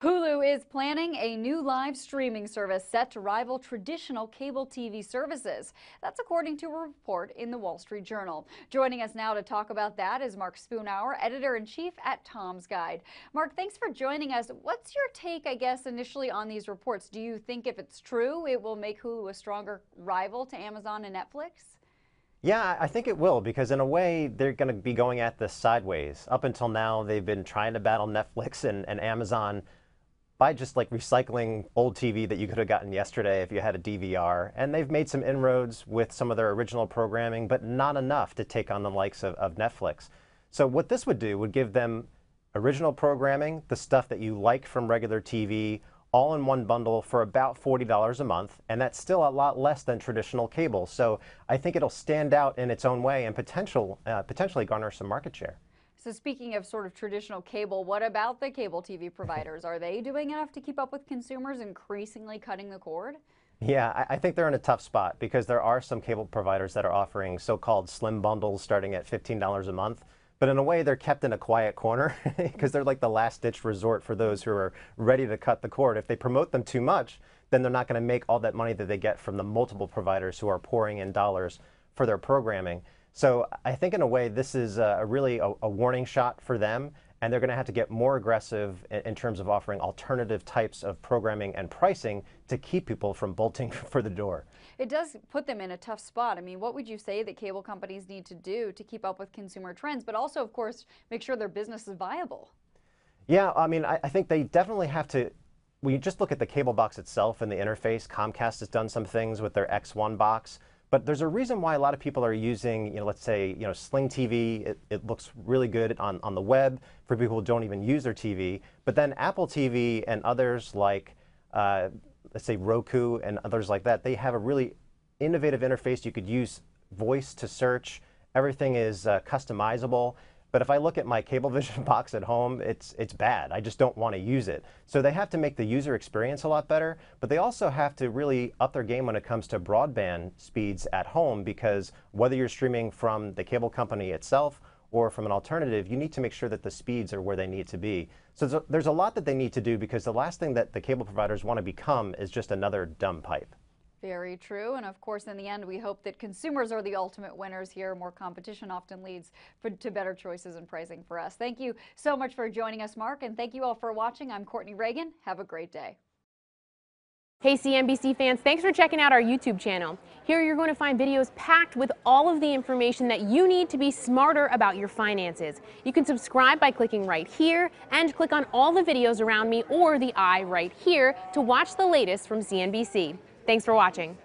Hulu is planning a new live streaming service set to rival traditional cable TV services. That's according to a report in the Wall Street Journal. Joining us now to talk about that is Mark Spoonauer, editor-in-chief at Tom's Guide. Mark, thanks for joining us. What's your take, I guess, initially on these reports? Do you think if it's true, it will make Hulu a stronger rival to Amazon and Netflix? Yeah, I think it will, because in a way they're going to be going at this sideways. Up until now, they've been trying to battle Netflix and Amazon by just like recycling old TV that you could have gotten yesterday if you had a DVR. And they've made some inroads with some of their original programming, but not enough to take on the likes of Netflix. So what this would do would give them original programming, the stuff that you like from regular TV, all in one bundle for about $40 a month, and that's still a lot less than traditional cable. So I think it'll stand out in its own way and potentially garner some market share. So speaking of sort of traditional cable, what about the cable TV providers? Are they doing enough to keep up with consumers increasingly cutting the cord? Yeah, I think they're in a tough spot because there are some cable providers that are offering so-called slim bundles starting at $15 a month. But in a way, they're kept in a quiet corner because they're like the last-ditch resort for those who are ready to cut the cord. If they promote them too much, then they're not going to make all that money that they get from the multiple providers who are pouring in dollars for their programming. So I think in a way, this is really a warning shot for them, and they're going to have to get more aggressive in terms of offering alternative types of programming and pricing to keep people from bolting for the door. It does put them in a tough spot. I mean, what would you say that cable companies need to do to keep up with consumer trends, but also, of course, make sure their business is viable? Yeah, I mean, I think they definitely have to. When you just look at the cable box itself and the interface, Comcast has done some things with their X1 box. But there's a reason why a lot of people are using, let's say, Sling TV. It looks really good on the web for people who don't even use their TV. But then Apple TV and others like, let's say, Roku and others like that, they have a really innovative interface. You could use voice to search. Everything is customizable. But if I look at my Cablevision box at home, it's bad. I just don't want to use it. So they have to make the user experience a lot better, but they also have to really up their game when it comes to broadband speeds at home, because whether you're streaming from the cable company itself or from an alternative, you need to make sure that the speeds are where they need to be. So there's a lot that they need to do, because the last thing that the cable providers want to become is just another dumb pipe. Very true. And of course, in the end, we hope that consumers are the ultimate winners here. More competition often leads to better choices and pricing for us. Thank you so much for joining us, Mark. And thank you all for watching. I'm Courtney Reagan. Have a great day. Hey CNBC fans, thanks for checking out our YouTube channel. Here you're going to find videos packed with all of the information that you need to be smarter about your finances. You can subscribe by clicking right here and click on all the videos around me or the I right here to watch the latest from CNBC. Thanks for watching.